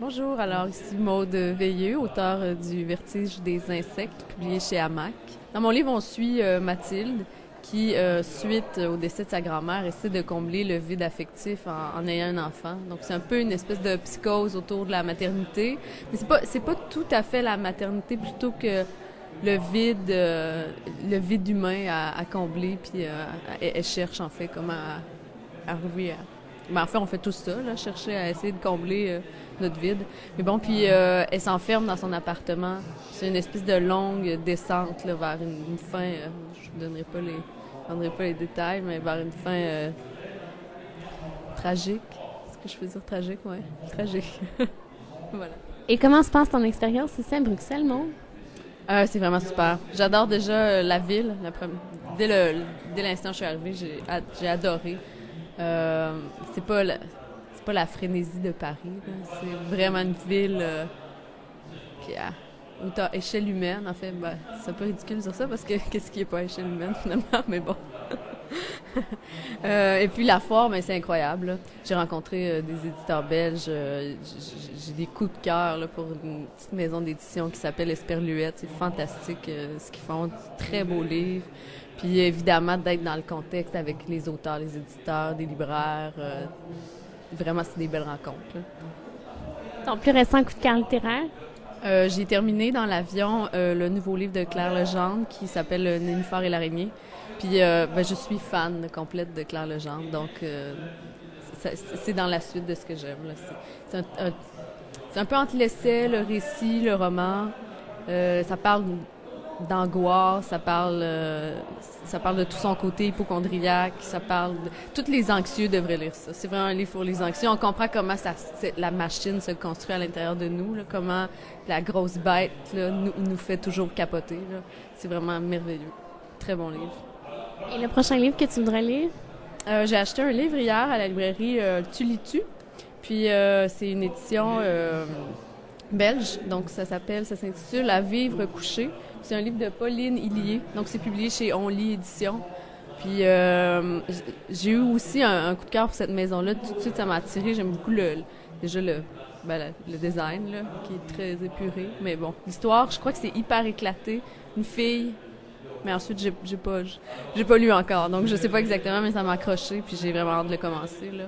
Bonjour, alors ici Maude Veilleux, auteure du Vertige des insectes, publié chez Hamac. Dans mon livre, on suit Mathilde qui, suite au décès de sa grand-mère, essaie de combler le vide affectif en ayant un enfant. Donc c'est un peu une espèce de psychose autour de la maternité, mais c'est pas tout à fait la maternité plutôt que le vide humain à combler, puis elle cherche en fait comment à arriver à... Ben, en fait, on fait tout ça, là, chercher à essayer de combler notre vide. Mais bon, puis elle s'enferme dans son appartement. C'est une espèce de longue descente là, vers une fin. Je ne donnerai pas les détails, mais vers une fin tragique. Est-ce que je peux dire tragique? Oui, tragique. Voilà. Et comment se passe ton expérience ici à Bruxelles, Maud? C'est vraiment super. J'adore déjà la ville. Dès l'instant où je suis arrivée, j'ai adoré. C'est pas la frénésie de Paris, là. C'est vraiment une ville où t'as échelle humaine. En fait, ben, c'est un peu ridicule de dire ça parce que qu'est-ce qui est pas à échelle humaine finalement, mais bon. Et puis la foire, ben, c'est incroyable, là. J'ai rencontré des éditeurs belges. J'ai des coups de cœur là, pour une petite maison d'édition qui s'appelle Esperluette. C'est fantastique ce qu'ils font. Très beaux livres. Puis évidemment, d'être dans le contexte avec les auteurs, les éditeurs, des libraires. Vraiment, c'est des belles rencontres, là. Ton plus récent coup de cœur littéraire? J'ai terminé dans l'avion le nouveau livre de Claire Legendre qui s'appelle Nénuphar et l'araignée. Puis ben, je suis fan complète de Claire Legendre, donc c'est dans la suite de ce que j'aime, là. C'est un peu entre l'essai, le récit, le roman. Ça parle d'angoisse, ça parle de tout son côté hypocondriaque, ça parle de... Tous les anxieux devraient lire ça. C'est vraiment un livre pour les anxieux. On comprend comment la machine se construit à l'intérieur de nous, là, comment la grosse bête là, nous fait toujours capoter, là. C'est vraiment merveilleux. Très bon livre. Et le prochain livre que tu voudrais lire? J'ai acheté un livre hier à la librairie Tu lis tu. Puis c'est une édition belge, donc ça s'intitule À vivre couché. C'est un livre de Pauline Hillier, donc c'est publié chez On lit Édition. Puis j'ai eu aussi un coup de cœur pour cette maison-là. Tout de suite, ça m'a attiré. J'aime beaucoup le design, là, qui est très épuré. Mais bon, l'histoire, je crois que c'est hyper éclaté. Une fille, mais ensuite j'ai pas lu encore, donc je sais pas exactement, mais ça m'a accroché. Puis j'ai vraiment hâte de le commencer, là.